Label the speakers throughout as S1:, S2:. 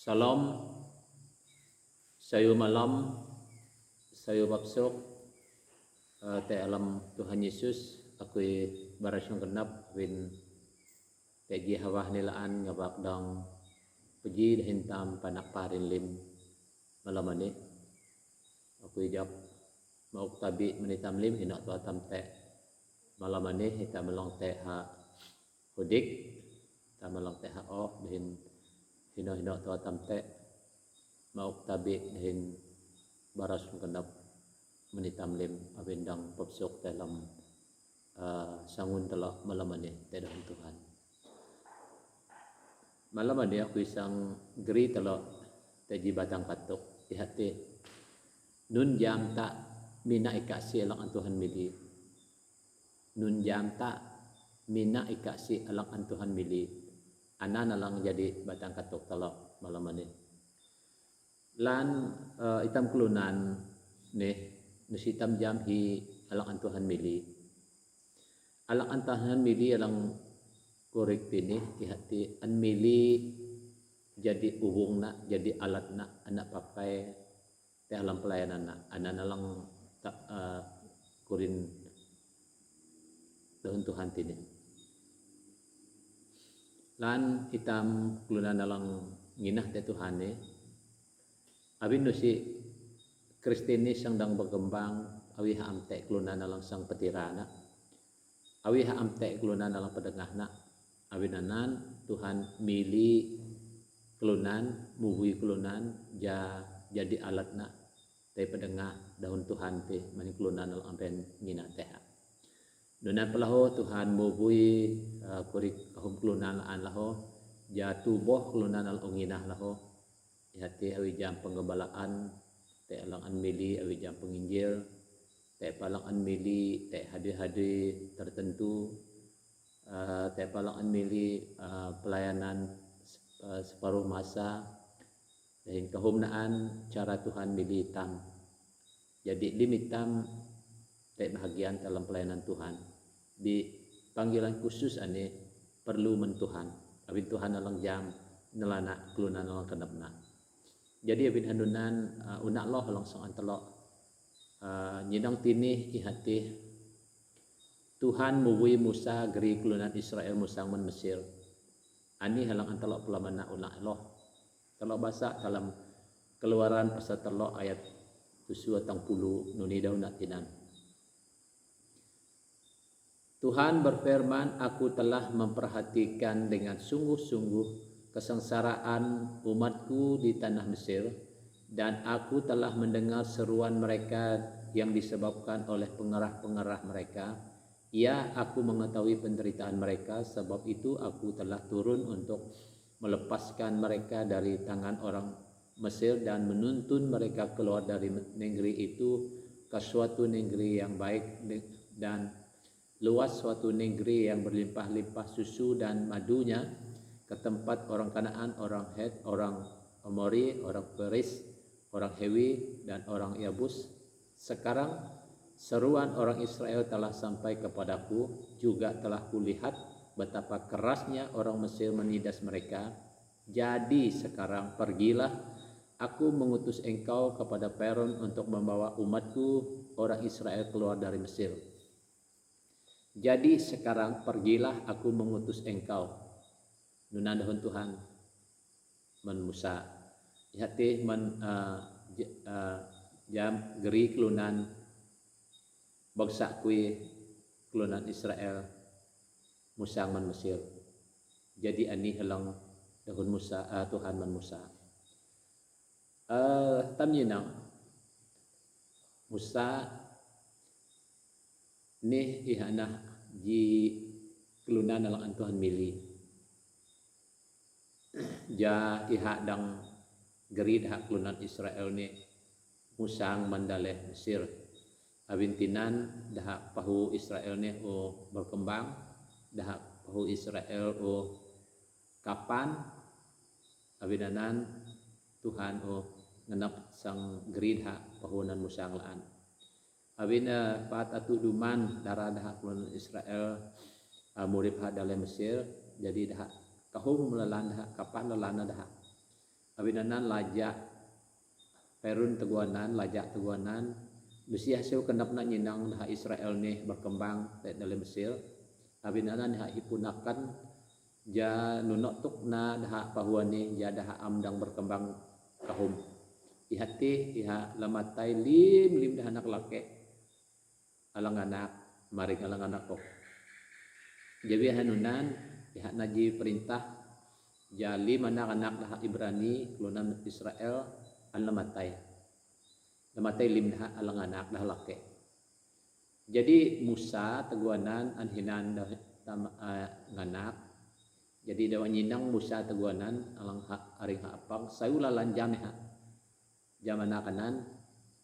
S1: Salam, sayu malam, sayu babsok, te alam Tuhan Yesus, aku barasyong genap win tegi hawah nilaan ngabak dang puji dahintam panak parin lim malam ani. Aku ijap mau tabi menitam lim hinak tua tam te malam ani hita melong te ha hudik, ta melong te ha oh dahin hinak tua tam te mau tabi dahin barasyong genap menitam lim abendang babsok dalam sangun telak malam ani te dahan Tuhan. Malam ani aku isang geri telok teji batang katuk di hati nun jam tak mina ikasi alang Tuhan mili nun jam tak mina ikasi alang Tuhan mili anan alang jadi batang katuk telok malam ani lan itam kelunan nih nusitam jam hi alang Tuhan mili alang Tuhan mili alang korek ini di hati an mili jadi ubung nak jadi alat nak anak pakai te alam pelayanan nak anak alang kurin daun Tuhan tini lan hitam kelunan alang nginah te Tuhan ni abin nusi Kristeni sang dang berkembang awi ha amte kelunan alang sang petirana awi ha amte kelunan alang pedengah nak awinanan Tuhan mili kelunan mubui kelunan jadi alat nak te pedengah daun Tuhan te mani kelunan al ampen ngina teh nunan pelaho Tuhan mubui kurik kahum kelunan an laho ja tuboh kelunan al onginah laho hati awi jam penggembalaan te alang an mili awi jam penginjil te palang an mili te hadir-hadir tertentu te palang an mili pelayanan separuh masa dan kehumnaan cara Tuhan mili tam jadi limitam te bahagian dalam pelayanan Tuhan di panggilan khusus ane perlu mentuhan abin Tuhan alang jam nelana kelunan alang kenapna jadi abin hanunan unak loh langsung antelok nyidang tinih ihati Tuhan mubui Musa geri kelunan Israel musang men Mesir. Ani halang antelok pelamana unak loh. Telok basa dalam Keluaran pasal telok ayat 70 nuni daun nak tinan. Tuhan berfirman, aku telah memperhatikan dengan sungguh-sungguh kesengsaraan umatku di tanah Mesir dan aku telah mendengar seruan mereka yang disebabkan oleh pengerah-pengerah mereka. Ya, aku mengetahui penderitaan mereka, sebab itu aku telah turun untuk melepaskan mereka dari tangan orang Mesir dan menuntun mereka keluar dari negeri itu ke suatu negeri yang baik dan luas, suatu negeri yang berlimpah-limpah susu dan madunya, ke tempat orang Kanaan, orang Het, orang Amori, orang Peris, orang Hewi, dan orang Yabus. Sekarang seruan orang Israel telah sampai kepadaku, juga telah kulihat betapa kerasnya orang Mesir menindas mereka. Jadi sekarang pergilah, aku mengutus engkau kepada Firaun untuk membawa umatku orang Israel keluar dari Mesir. Jadi sekarang pergilah, aku mengutus engkau. Nunandahun Tuhan man Musa hati man jam geri kelunan bangsa kui kelunan Israel musang man Mesir. Jadi ani halang dahun Musa Tuhan man Musa tamyinang Musa ni ihanah ji kelunan alang Tuhan mili ja iha dang geri dah kelunan Israel ni musang mandaleh Mesir abintinan dah pahu Israel ni berkembang dah pahu Israel kapan abinanan Tuhan ngenap sang geri dah pahunan musang laan abina pat atu duman darah dah kelunan Israel murib ha dalam Mesir jadi dah kahum melelan dah kapan lelana dah abinanan lajak perun teguanan lajak teguanan besi hasil kendap na nyinang dah Israel nih berkembang dalam Mesir abinanan dah ipunakan ja nunok tuk na dah pahuan nih ja dah amdang berkembang kahum ihati iha lamatai lim dah anak laki alang anak maring alang anak kok jadi hanunan iha naji perintah jali anak-anak dah Ibrani kelunan Israel an lamatai lim dah alang anak dah laki jadi Musa teguanan an hinan dah nganak jadi dawan nyinang Musa teguanan alang aring apang sayulalan jam anak-anan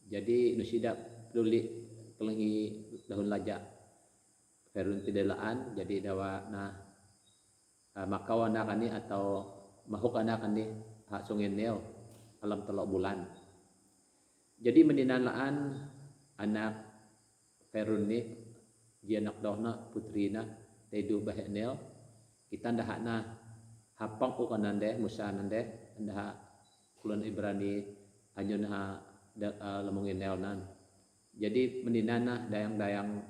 S1: jadi nusida peduli kelengi dahun lajak perun tidelaan jadi dawa nah makau anak ani atau mahuk anak ani hak sungin neo alam telok bulan jadi meninalaan anak perun ni dia anak dohna putrina tedu bahek neo kita ndah na hapang ko kanande Musa nande ndah kulon Ibrani anyun ha lemungin neonan jadi meninana dayang-dayang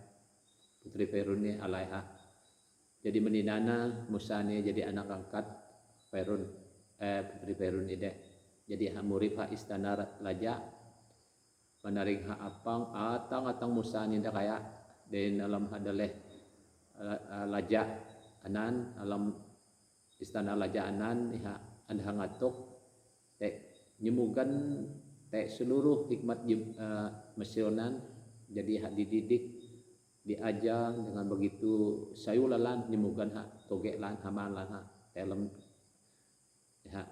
S1: putri Perun ni alaiha jadi meninana Musa ni jadi anak angkat Perun putri Perun ni deh jadi ha murid ha istana laja menaring ha apang atang Musa ni dah kaya den alam hadaleh laja anan alam istana laja anan iha anda ngatuk nyemugan seluruh hikmat Mesirnan jadi hak dididik diajar dengan begitu sayulalan nyemugan hak togek lan haman lan hak dalam ya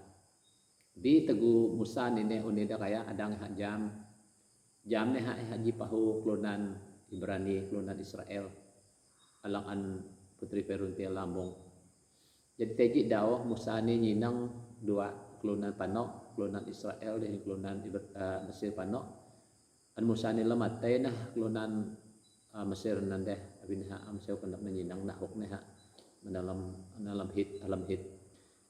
S1: di tegu Musa nene unida kaya adang hak jam ne hak haji pahu kelunan Ibrani kelunan Israel alang an putri Perun tia lambung jadi teji dawah Musa ni nyinang dua kelunan panok kelunan Israel dan kelunan Mesir panok an Musa ni lematai nah kelunan Mesir nandeh abinha amseu kendak menyinang nah hukne ha dalam hit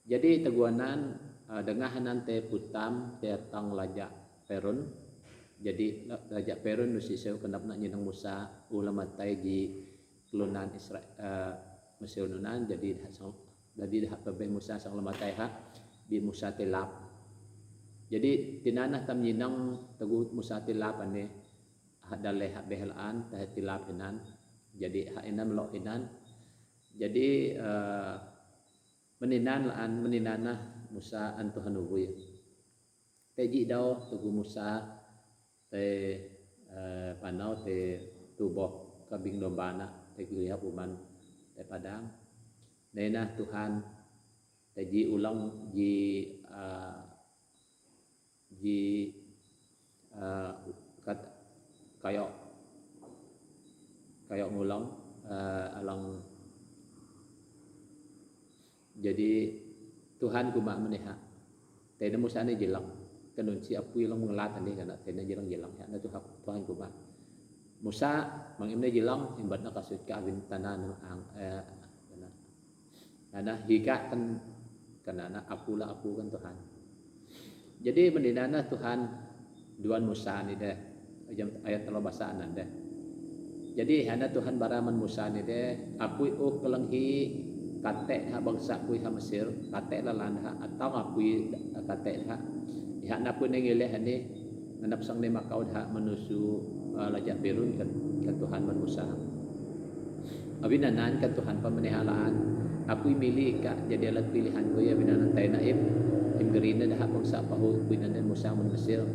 S1: jadi teguanan dengah nanti putam tetang lajak Perun jadi lajak Perun nusi seu kendak nak nyinang Musa ulamatai di kelunan Israel Mesir nunan jadi dah pebeh Musa sang lematai ha di Musa tilap jadi tinanah tam nyinang teguh Musa tilap ane hak daleh hak behelaan tah tilap inan jadi hak inan melok inan jadi meninanah Musa an Tuhan uwi teji daw teguh Musa te panau te tuboh kabing dombana te lihat uman te padang nenah Tuhan teji ulang ji kayak ngulang alang jadi Tuhan kumak meneha tena Musa ni jelang kanun si apu ilang mengelat ni kana tena jelang ya na Tuhan kumak Musa mangimne jelang imbatna kasut ka abin tanan ang ana hika kan kana apu kan Tuhan jadi mendinana Tuhan duan Musa ni deh ayat kalau bahasa anan deh jadi hana Tuhan baraman Musa ni deh apui kelenghi kate ha bangsa kui ha Mesir kate lalan ha atau apui kate ha iha na pun ngileh ni nganap sang ni makau ha menusu lajak Perun kan Tuhan man Musa abinanan kan Tuhan pemenihalaan apui milih ka jadi alat pilihan ko ya binanan tay naib imgerina dah bangsa pahu binanan Musa man Mesir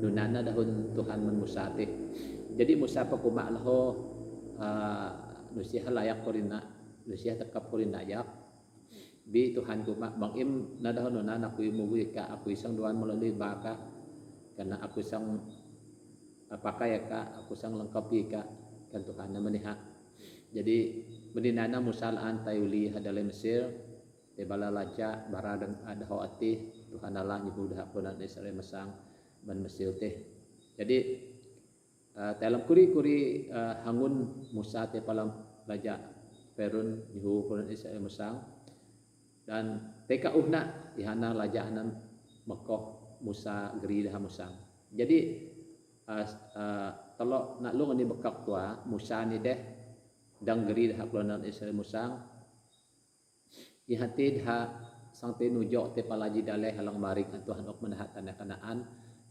S1: nunana dahun Tuhan man Musa teh jadi Musa pakumak laho nusiha layak korina nusiha tekap korina yak bi Tuhan kumak bangim na dahon nunana aku muwi ka aku isang duan melalui baka karena aku sang pakai ka aku sang lengkapi ka kan Tuhan na meniha jadi meninana Musa laan tayuli hadale Mesir te bala laja baradeng adaho ati Tuhan Allah nyibudah punan Israel masang ban Mesir teh jadi dalam kuri hangun Musa te palam laja Perun nyibu punan Israel masang dan teka uhna ihana laja anan makoh Musa geri dah Musa. Jadi kalau nak lu ni bekak tua Musa ni deh dang geri dah keluaran Israel Musa. I hati dah sang te nujok te palaji daleh halang maring Tuhan ok mendahat tanah Kanaan.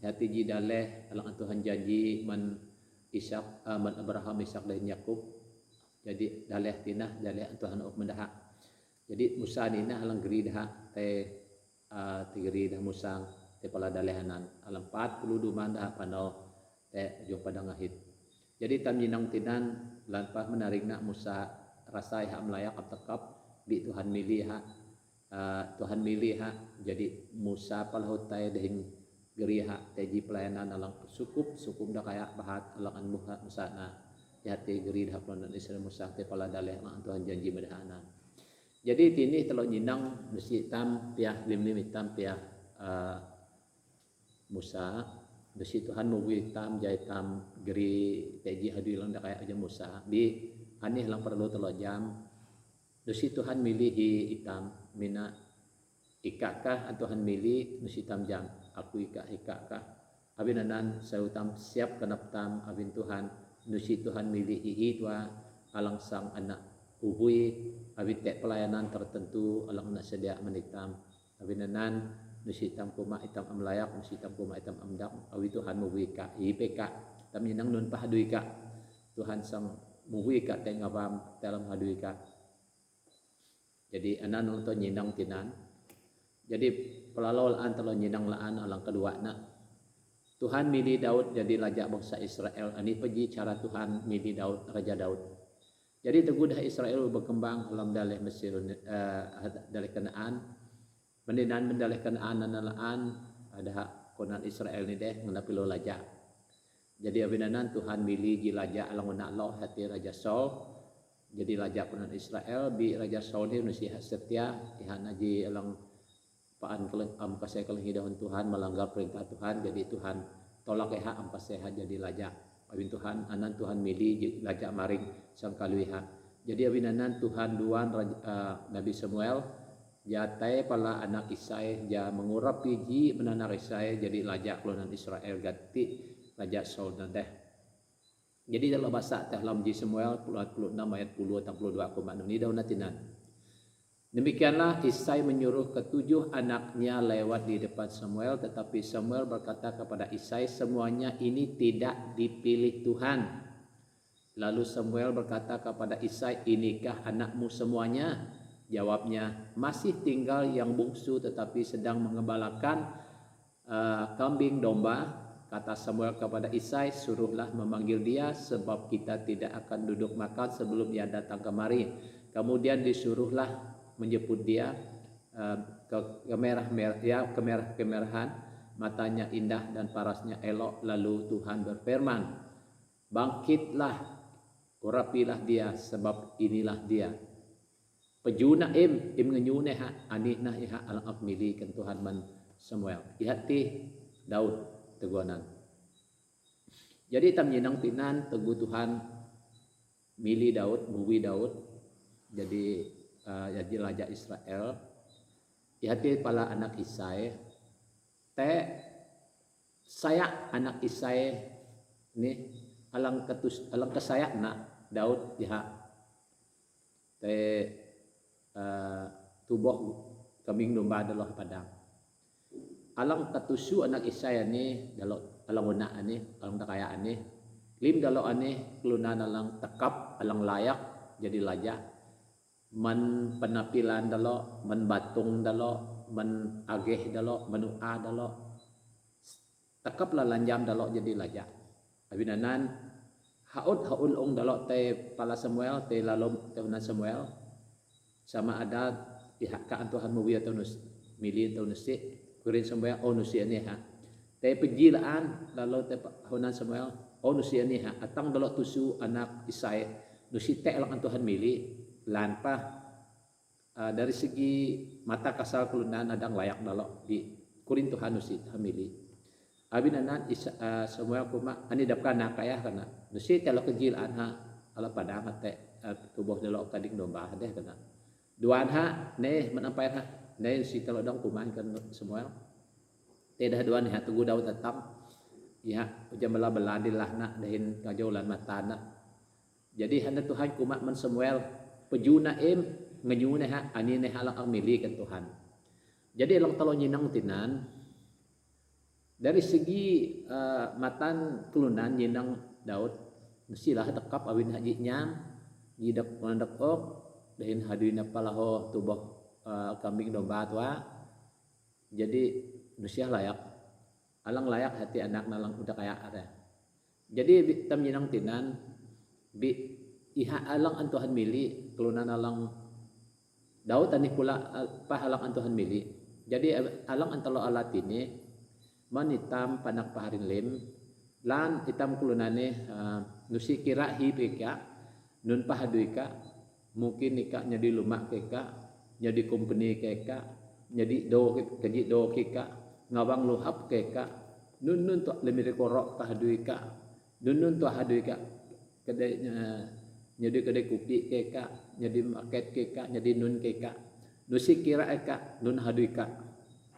S1: Hati ji daleh halang Tuhan janji man Ishak man Abraham Ishak dan Yakub. Jadi daleh tinah daleh Tuhan ok mendahat. Jadi Musa ni nah halang geri dah te geri dah Musa te pala dalehanan alam 42 mandah pandau te jo padang ahit. Jadi tam jinang tinan lanpa menarik nak Musa rasai hak melayak aptekap di Tuhan milih hak Tuhan milih hak. Jadi Musa pala hutai dehing geri hak teji pelayanan alang sukup dah kayak bahat alang an Musa na ya te geri dah pelayanan Israel Musa te pala daleh Tuhan janji madahanan. Jadi tini telok jinang besi tam piah lim hitam piah Musa besi Tuhan mugui tam jai tam geri teji hadu lang dah kayak aja Musa di aneh lang perlu telok jam besi Tuhan milih hitam mina ikakah Tuhan milih besi tam jam aku ikakah abin anan saya tam siap kenap tam abin Tuhan besi Tuhan milih tua alang sang anak ubui abin tek pelayanan tertentu alang nak sedia menitam abin anan nusitam kuma itam amlayak nusitam kuma itam amdak awi Tuhan muwika IPK tam nang nun pahaduika Tuhan sang muwika te ngabam dalam haduika. Jadi anan nonton nyinang tinan. Jadi pelalolaan telo nyinang laan alang kedua na Tuhan milih Daud jadi raja bangsa Israel. Ani peji cara Tuhan milih Daud raja Daud. Jadi tegudah Israel berkembang dalam daleh Mesir daleh Kanaan. Mendinan mendalih Kanaan analaan ada konan Israel ni deh mengapi lo laja. Jadi abinanan Tuhan milih ji laja alang nak Allah hati Raja Saul. Jadi laja konan Israel bi Raja Saul ni nasihat setia ihan aji alang paan keleng kasih keleng hidayah Tuhan melanggar perintah Tuhan. Jadi Tuhan tolak hak ampas sehat jadi laja. Abin Tuhan anan Tuhan milih laja maring sang kaluiha. Jadi abinanan Tuhan duan Nabi Samuel jatai pala anak Isai ja mengurapi ji menanak Isai jadi laja keluaran Israel ganti laja Saul nanti. Jadi dalam bahasa dalam ji Samuel 26 ayat 10 atau 22 ni daun natinan. Demikianlah Isai menyuruh ketujuh anaknya lewat di depan Samuel, tetapi Samuel berkata kepada Isai, semuanya ini tidak dipilih Tuhan. Lalu Samuel berkata kepada Isai, inikah anakmu semuanya? Jawabnya, masih tinggal yang bungsu tetapi sedang mengembalakan kambing domba. Kata Samuel kepada Isai, suruhlah memanggil dia sebab kita tidak akan duduk makan sebelum dia datang kemari. Kemudian disuruhlah menjemput dia kemerah-kemerahan, matanya indah dan parasnya elok. Lalu Tuhan berfirman, bangkitlah, urapilah dia sebab inilah dia. Pejuna im ngenyune ha anih nah iha alang akmili kan Tuhan man Samuel. Ihati Daud teguanan. Jadi tam nyinang tinan tegu Tuhan milih Daud, muwi Daud jadi raja Israel. Ihati pala anak Isai te saya anak Isai ni alang kesayak na Daud iha te tubuh kambing domba adalah padang. Alang katusu anak Isai ni dalam alang una ani alang takaya ani lim dalam ani kelunan alang tekap alang layak jadi laja man penapilan dalam man batung dalam man ageh dalam manua dalam tekap lanjam dalam jadi laja. Abinanan haud ong dalam te pala Samuel te lalom te una Samuel sama ada pihak kaan Tuhan muwi atau milih atau nusi kurin Samuel nusi ani ha te pejilaan lalu te hunan Samuel nusi ani ha atang dalam tusu anak Isai nusi te lang Tuhan milih lanpa dari segi mata kasal kelunan adang layak dalam di kurin Tuhan nusi milih abinanan Samuel kuma ani dapkan nakaya kana nusi te lang kejilaan ha ala padang te tubuh dalam kading domba deh kana duan ha ne menampai ha ne si telodong kumain kan Samuel Tidak dua nih tugu daw tatang ya uja bela dilah nak dahin kajaulan matana. Jadi handa Tuhan kumak man Samuel pejuna ngejuna ha ani ne halang ang mili kan Tuhan. Jadi lang talo nyinang tinan dari segi matan kelunan nyinang Daud silah tekap awin haji nyam jidak mandak ok dahin haduina palaho tubuh kambing domba tua. Jadi nusia layak alang layak hati anak nalang udah kayak ada. Jadi tam nyinang tinan bi iha alang an Tuhan mili kelunan alang Daud tani pula pahalang an Tuhan mili. Jadi alang an talo alatine man hitam panak paharin lem lan hitam kulunane nusi kira hipika nun pahaduika mungkin ika nyadi lumak keka nyadi company keka nyadi do kaji do keka ngawang luhap keka nun tu lemire korok pahaduika nun tu haduika kedai nyadi kedai kopi keka nyadi market keka nyadi nun keka nusi kira eka nun haduika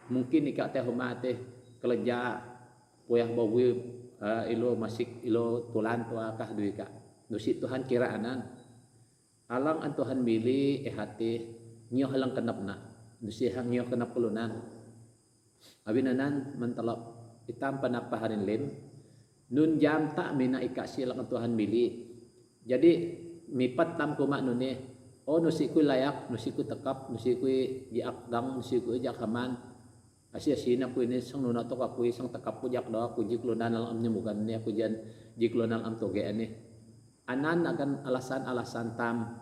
S1: mungkin ika teh humate keleja poyah bawi ilo masik ilo tulan tua kah duika nusi Tuhan kira anan alang an Tuhan mili hati nyo halang kenapna nusi hang nyo kenap kulunan abinanan mentelok hitam panak paharin lem nun jam tak mina ika silang an Tuhan mili. Jadi mipat tam kumak nune oh nusi ku layak nusi ku tekap nusi ku jiakdang nusi ku jakaman Asia sina ku ini sang nuna tok aku sang tekap ku jak do aku jiklunan alam bukan ni aku jan jiklunan am toge ani anan akan alasan tam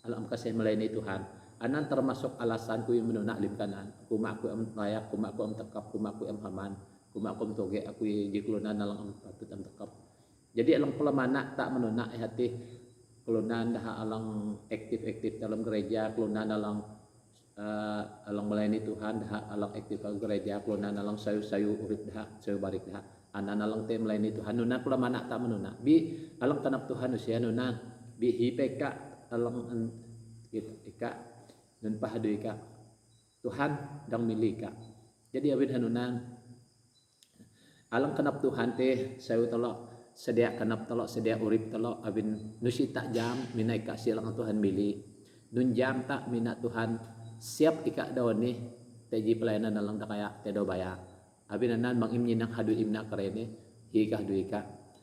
S1: alam kasih melayani Tuhan anan termasuk alasan ku yang menuna lim kanan kumak ku am layak kumak ku am tekap kumak ku am haman kumak ku am toge aku jiklunan alam patut am tekap. Jadi alang pelemana tak menuna hati kelunan dah alang aktif dalam gereja kelunan alang melayani Tuhan dah alang aktif dalam gereja kelunan alang sayu urip dah sayu barik dah anan alang te melayani Tuhan nuna pula mana tak menuna bi alang tanap Tuhan usia nuna bi hipeka alang ika nun pahadu ika Tuhan dang milika. Jadi abin hanunan alang kenap Tuhan te sayu telok sedia kenap telok sedia urip telok abin nusi tak jam mina ika silang Tuhan mili nun jam tak mina Tuhan siap ika dawan ni teji pelayanan dalam dakaya tedo baya abin anan mang imni nang hadu imna karene hikah du ika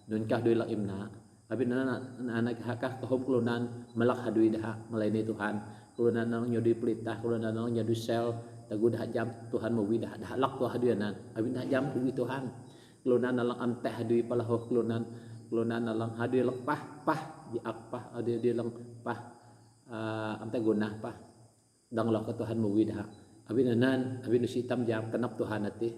S1: nun kah du lang imna abin anak hakah kahom kelunan melak hadu dah melayani Tuhan kelunan nang nyodi pelitah kelunan nang nyodi sel tagu dah jam Tuhan mau dah lak tu hadu anan abin dah jam kuwi Tuhan kelunan nalang am teh hadu palaho kelunan nalang hadu pah di akpah ade dia lang pah am teh gunah pah dang lo ke Tuhan muwidah abin anan abin usitam jam kenap Tuhan ati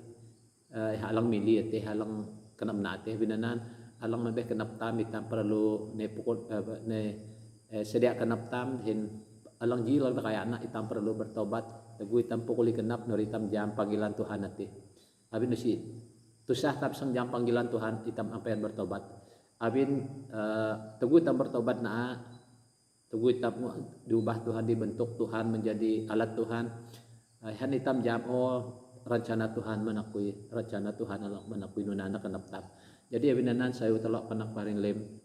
S1: halang mili ati halang kenap nate abin anan halang mabeh kenap tam itam perlu ne pukul ne sedia kenap tam hin alang jilal kaya anak itam perlu bertobat tegu itam pukuli kenap nuritam jam panggilan Tuhan ati abin usi tusah tap sang jam panggilan Tuhan itam ampean bertobat abin tegu itam bertobat na teguh itam diubah Tuhan dibentuk Tuhan menjadi alat Tuhan han itam jam rencana Tuhan menakui rencana Tuhan alang menakui nunana kenap tap. Jadi abinanan sayu telok penak paring lem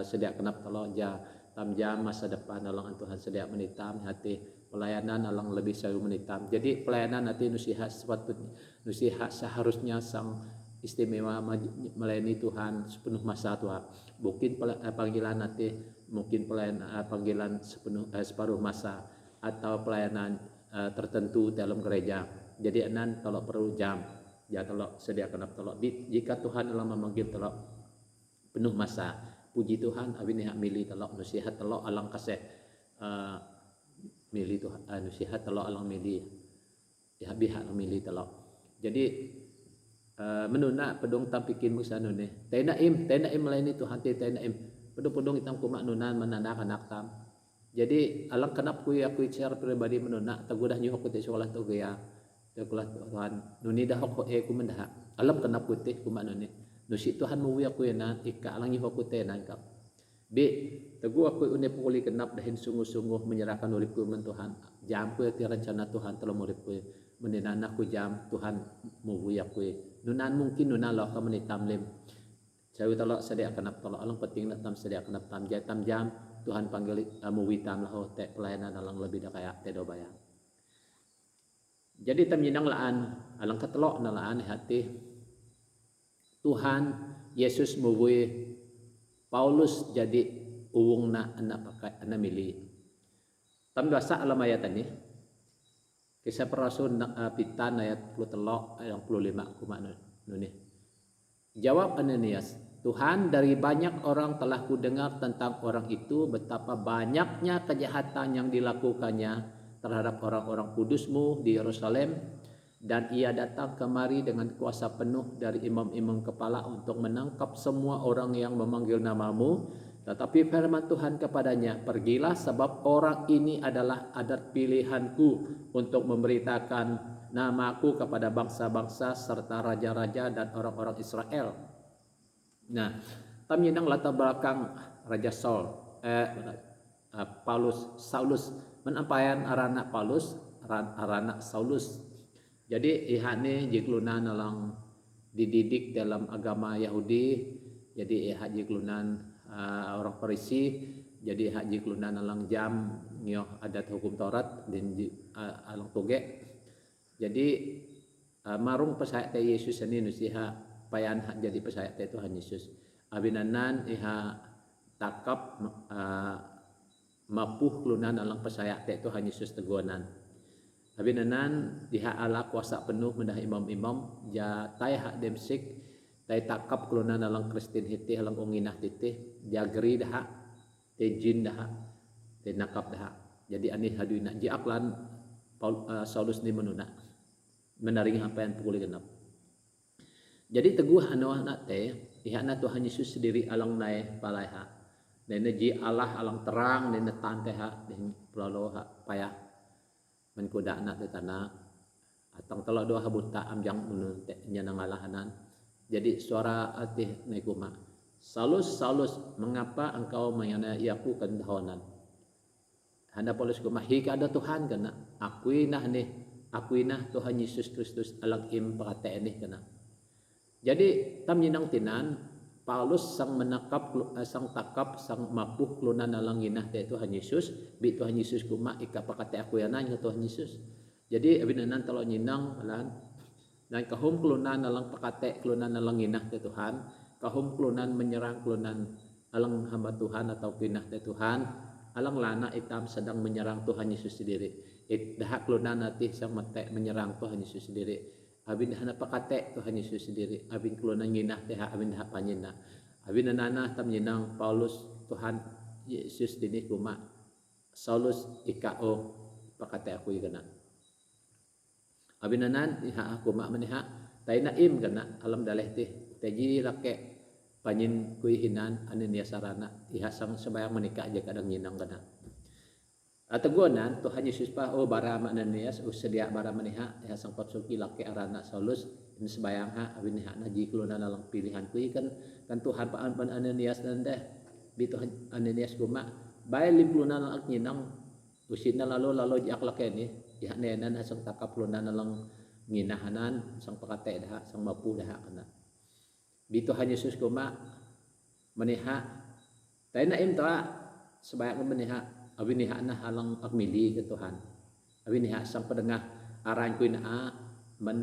S1: sedia kenap telok ja tam jam masa depan alang Tuhan sedia menitam hati pelayanan alang lebih sayu menitam. Jadi pelayanan hati nusihat sepatutnya nusihat seharusnya sang istimewa melayani Tuhan sepenuh masa Tuhan. Mungkin panggilan nanti mungkin panggilan separuh masa atau pelayanan tertentu dalam gereja. Jadi anan kalau perlu jam ya telok sedia kenap telok jika Tuhan telah memanggil telok penuh masa puji Tuhan abin hak milih telok nusihat telok alang kasih milih Tuhan nusihat telok alang milih ya bihak milih telok. Jadi menuna pedong tampikin musanu ne tenaim melayani Tuhan tenaim pedong hitam kumak nunan menanda anak tam. Jadi alang kenap kui aku secara pribadi menuna tagudah nyu aku te sekolah tu gaya sekolah Tuhan nuni dah aku ku mendah alam kenap ku te kumak nuni nusi Tuhan muwi aku yana ika alang nyu aku te nan kap be tagu aku une pukuli kenap dahin sungguh-sungguh menyerahkan uripku men Tuhan jam ku ti rencana Tuhan telah uripku menina ku jam Tuhan muwi aku nunan mungkin nunan lo ka menitam lim saya tolak sedia kenap tolak alang penting nak tam sedia kenap tam jam Tuhan panggil muwi tam lah te pelayanan alang lebih dah kayak te do bayang. Jadi tam nyinang laan alang ketelok na laan hati Tuhan Yesus muwi Paulus jadi uwung na anak pakai anak milih. Tam dosa alam ayat ini kisah perasul pitan ayat 23 ayat 25 kumak nuni. Jawab Ananias, Tuhan dari banyak orang telah kudengar tentang orang itu betapa banyaknya kejahatan yang dilakukannya terhadap orang-orang kudusmu di Yerusalem dan ia datang kemari dengan kuasa penuh dari imam-imam kepala untuk menangkap semua orang yang memanggil namamu. Tetapi firman Tuhan kepadanya, pergilah sebab orang ini adalah adat pilihanku untuk memberitakan namaku kepada bangsa-bangsa serta raja-raja dan orang-orang Israel. Nah, kami yang latar belakang Raja Saulus menampayan arana Paulus, arana Saulus. Jadi ihane jiklunan alang dididik dalam agama Yahudi, jadi jiklunan orang Parisi, jadi jiklunan alang jam nyoh adat hukum Taurat dan alang toge. Jadi marung pesayat te Yesus ini nusiha payan jadi pesayat te Tuhan Yesus. Abinanan iha takap mapuh klunan alang pesayat te Tuhan Yesus teguanan. Abinanan diha ala kuasa penuh mendah imam-imam ja tay hak demsik tay takap klunan alang Kristen hiti alang unginah titih jagri dah te jin dah te nakap dah. Jadi ani haduina jiaklan Saulus ni menuna menaring apa yang pukul genap. Jadi teguh anu anak teh ihana Tuhan Yesus sendiri alang nae palaiha. Dan ji Allah alang terang dan tante ha dan pelalo ha payah menkuda anak di tanah atang telo doa buta amjang menun teh nyanang alahanan. Jadi suara atih naikuma. Saulus, mengapa engkau mengana iaku kendahonan? Handa Paulus kumahi ada Tuhan kana akuinah Tuhan Yesus Kristus alang im pakate ini kana. Jadi tam nyinang tinan Paulus sang menakap sang takap sang mapuh klunan alang ginah te Tuhan Yesus bi Tuhan Yesus kuma ika pakate akuyana nya Tuhan Yesus. Jadi abinanan talo nyinang lan dan kahum klunan alang pakate klunan alang ginah te Tuhan, kahum klunan menyerang klunan alang hamba Tuhan atau kinah te Tuhan, alang lana itam sedang menyerang Tuhan Yesus sendiri. Dahak klunan natih sang mate menyerang Tuhan Yesus sendiri. Abin dahana pakate Tuhan Yesus sendiri. Abin klunan nginah teh abin dahak panyina. Abin nanah tam nyinang Paulus Tuhan Yesus dini kuma Saulus ikao pakate aku igana. Abin nanan iha aku mak meniha tay naim kana alam daleh teh teji lake panyin kuihinan Ananias sarana iha sang sebayang menikah aja kadang nyinang kana. Teguanan Tuhan Yesus pa bara Ananias sedia bara meniha iha sang patsuki lake arana Saulus ini sebayang ha abin iha naji klunan alang pilihan kui kan Tuhan pa Ananias nandeh bi Tuhan Ananias kuma bae limplunan alang nyinang usina lalu jak lake ni iha nenan sang takap klunan alang nginahanan sang pakate dah sang mapu dah kana. Bi Tuhan Yesus kuma meniha tay naim ta sebayang meniha abin niha na halang akmili ke Tuhan. Abin niha sang pedengah aran kuin men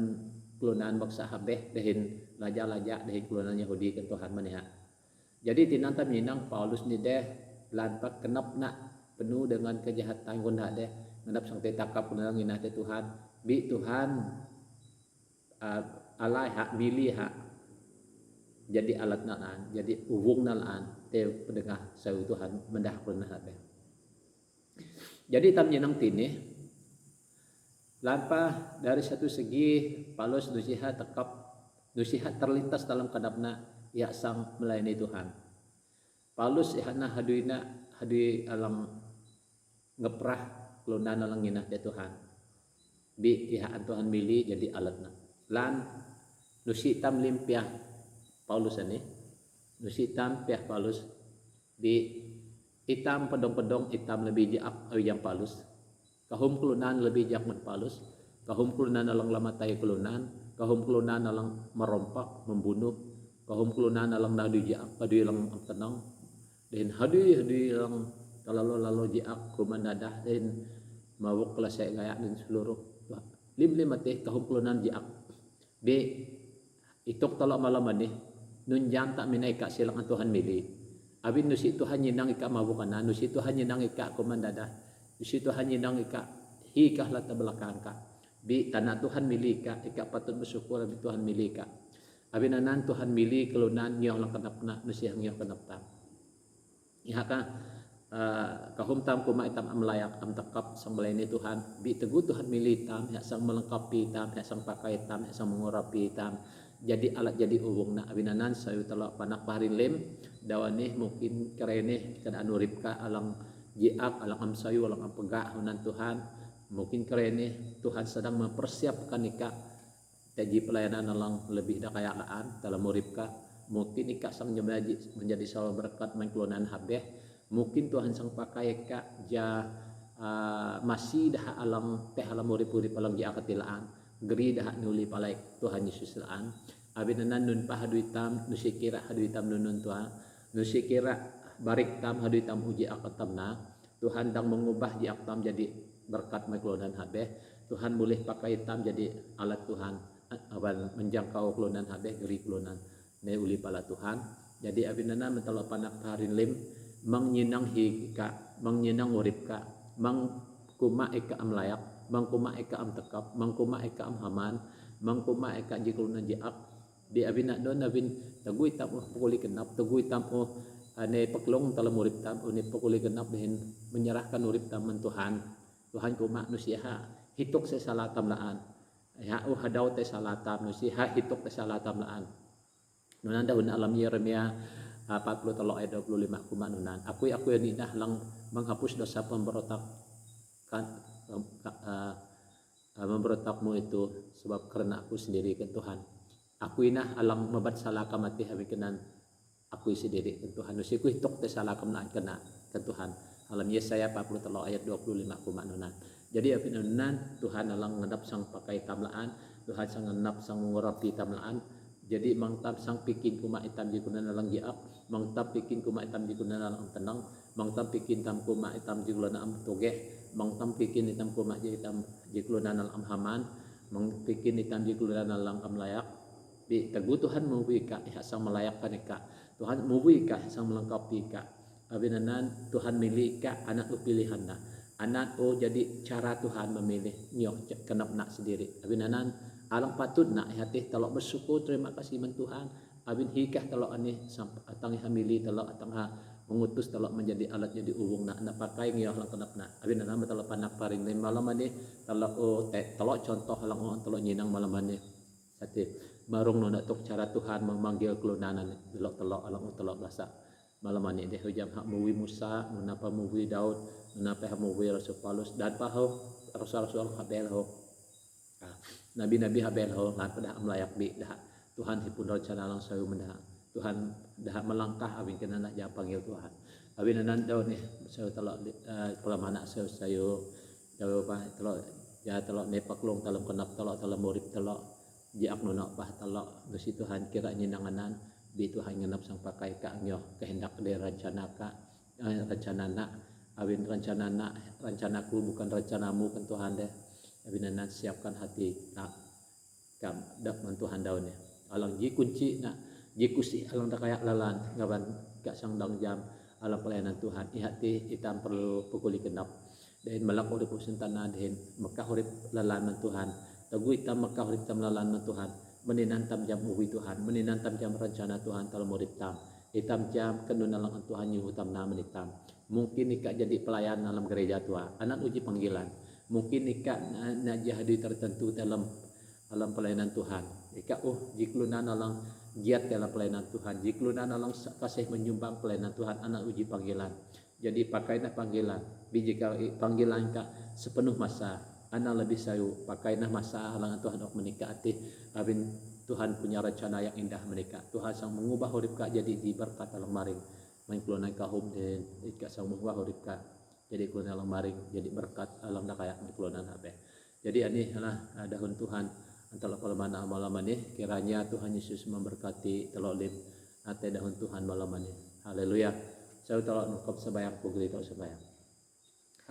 S1: klunan bangsa habeh dehin laja dehin klunan Yahudi ke Tuhan meniha. Jadi tinantam nyinang Paulus ni deh lantak kenap nak penuh dengan kejahatan gunda deh ngendap sang takap klunan nginah te Tuhan. Bi Tuhan alai hak milih hak jadi alat nalaan, jadi uwung nalaan te pedengah sau Tuhan mendah klunan habeh. Jadi tam nyenang tini lampa dari satu segi Paulus nusihat terlintas dalam kadapna ia sang melayani Tuhan. Paulus ihana hadui alam ngeprah klunan alang nginah te Tuhan. Bi ihaan Tuhan milih jadi alatna. Lan nusitam limpiah Paulus ini nusitam piah Paulus bi hitam pedong-pedong hitam lebih jak yang Paulus. Kahum klunan lebih jak men Paulus. kahum kelunan alang lamatai kelunan, kahum kelunan alang merompak, membunuh, kahum kelunan alang nadu jiak, kadu ilang tenang, dan hadu ilang lalu jiak kumandadah dan mabuk kelas saya gayak dan seluruh lim mati kahum kelunan jiak, be itok talak malam ni nun jam tak minai kak silang Tuhan mili, abin nusi Tuhan nyinang ika mabukana, nusi Tuhan nyinang ika kumandadah, nusi Tuhan nyinang ika hikah lata belakang kak. Bi tanah Tuhan milik ika patut bersyukur bi Tuhan milik abinanan Tuhan milik kelunan nyong lang kanapna nusiang nyong kanapta ihaka kahum tam kuma itam amlayak am takap sang melayani Tuhan bi teguh Tuhan milik tam ya sang melengkapi tam ya sang pakai tam ya sang mengurapi tam jadi alat jadi uwung na abinanan sayu telok panak parilem dawane mungkin kerene kan anuripka alang jiak alang am sayu alang am pegak hunan Tuhan mungkin kerene Tuhan sedang mempersiapkan ika taji pelayanan alang lebih dakayaan dalam uripka mungkin ika sang menjadi salah berkat mengkelunan habeh mungkin Tuhan sang pakai ika masih dah alang teh alam urip-urip alang ja katilaan geri dah nuli palaik Tuhan Yesus laan abinanan nun pa haduitam nusikira haduitam nunun Tuhan nusikira barik tam haduitam uji akatamna Tuhan dang mengubah di aktam jadi berkat mengkelunan habeh Tuhan boleh pakai hitam jadi alat Tuhan awan menjangkau kelunan habeh geri kelunan ne uli pala Tuhan jadi abinana mentala panak harin lim menginang hika menginang uripka mangkuma eka am layak mangkuma eka am tekap mangkuma eka am haman mangkuma eka jiklunan jiak di abina don abin tagui tam pukuli kenap tagui tam ane peklong dalam urip tam ane pukuli kenap dengan menyerahkan urip tam Tuhan Tuhan ku manusia hituk se salah tamlaan ya hadau te salah tam nusia hituk te salah tamlaan nunan daun alam Yeremia 40 ayat 25 ku nunan aku yang indah lang menghapus dosa pemberontakan memberontakmu itu sebab karena aku sendiri ke Tuhan aku inah alang mabat salah kamati habikenan aku sendiri ke Tuhan nusia ku hituk te salah kamlaan kena ke Tuhan alam Yesaya 40 ayat 25 kumanunan. Jadi apinunan Tuhan alang ngadap sang pakai tamlaan, Tuhan sang ngadap sang mengurapi tamlaan. Jadi mangtab sang pikin kuma itam jikunan alang jiak, mangtab pikin kuma itam jikunan alang tenang, mangtab pikin tam kuma itam jikunan am togeh, mangtab pikin itam kuma itam jikunan alang haman, mangpikin itam jikunan alang am layak. Bi teguh Tuhan muwi ka sang melayakkan ika. Tuhan muwi ka sang melengkapi ika. Abinanan Tuhan milik ka anak pilihan na anak jadi cara Tuhan memilih nyok kenap nak sendiri abinanan alang patut nak hati telok bersyukur terima kasih men Tuhan abin hikah telok ani atang hamili telok atang mengutus telok menjadi alat jadi uwung nak pakai ngioh lang kenap nak abinanan telok panak paring lain malam ani telok telok contoh lang telok nyinang malam ani hati marung nona tok cara Tuhan memanggil kelunanan telok alang telok bahasa malam ani deh hujam hak muwi Musa menapa muwi Daud menapa hak muwi Rasul Paulus dan paho Rasul Habel ho nabi-nabi Habel ho lan pada melayak bi dah Tuhan hipun rencana lang sayu mendah Tuhan dah melangkah abin kena nak ja panggil Tuhan abin nan daun ni sayu telok pelamana sayu pa telok ja telok ne paklong dalam kenap telok dalam murid telok jiak nona pah telok gusti Tuhan kira nyinanganan bi Tuhan ngenap sang pakai ka nyoh kehendak de rencana ka rencana nak awin rencana nak rencanaku bukan rencanamu kan Tuhan deh abinanan siapkan hati tak kam dak man Tuhan daunnya alang ji kunci nak ji kusi alang dak kayak lalan ngaban ka sang dang jam alang pelayanan Tuhan ihati hitam perlu pukuli genap dan melak urip usentana den Mekah urip lalan man Tuhan tagu hitam Mekah urip tam lalan man Tuhan meninantam jam uwi Tuhan, meninantam jam rencana Tuhan kalau murid tam. Hitam jam kenunalang Tuhan yang hutam nama hitam. Mungkin nikah jadi pelayan dalam gereja tua, anak uji panggilan. Mungkin nikah nak jadi tertentu dalam pelayanan Tuhan. Nikah jiklunan alang giat dalam pelayanan Tuhan. Jiklunan alang kasih menyumbang pelayanan Tuhan, anak uji panggilan. Jadi pakailah panggilan. Jika panggilan kak sepenuh masa. Anak lebih sayu pakailah masa halangan Tuhan untuk menikah hati abin Tuhan punya rencana yang indah menikah Tuhan sang mengubah hurip kak jadi diberkat dalam maring main kelunan kahum dan ikak sang mengubah hurip kak jadi kelunan alang maring jadi berkat alam dah kayak kelunan habeh Jadi ini adalah dahun Tuhan antara pelaman malam ini. Kiranya Tuhan Yesus memberkati telolim ate dahun Tuhan malam ini. Haleluya. Saya telok nukop sebayang pugli tok sebayang.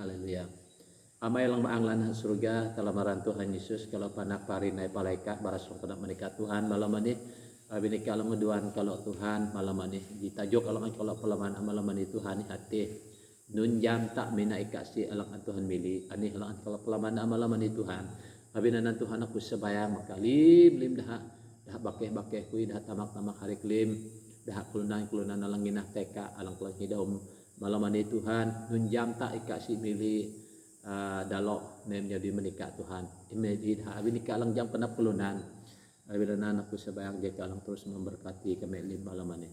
S1: Haleluya. Amai lang maanglan surga telamaran Tuhan Yesus kalau panak parinai palaikat barasong tenak menikah Tuhan malam ini. Bini kalau ngeduan kalau Tuhan malam ini ditajuk kalau pelaman malam ini Tuhan hati nun jam tak mina ikasi alang Tuhan mili ani alang kalau pelaman malam ini Tuhan abinanan Tuhan aku sebayang maka lim dah bakeh kui dah tamak hari klim dah kelunan alang ginah teka alang kelang hidom malam ini Tuhan nun jam tak ikasi mili dalok nem jadi menikah Tuhan imedi dah abinika alang jam kena kelunan abinanan aku sebayang dia alang terus memberkati kami lim malam ini.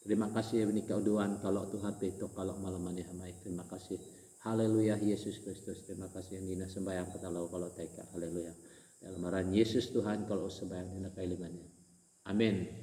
S1: Terima kasih menikah uduan kalau Tuhan beto kalau malam ini hamai. Terima kasih. Haleluya Yesus Kristus. Terima kasih yang dina sembahyang katalau kalau teka. Haleluya. Dalam arahan Yesus Tuhan kalau sembahyang dina kailimannya. Amin.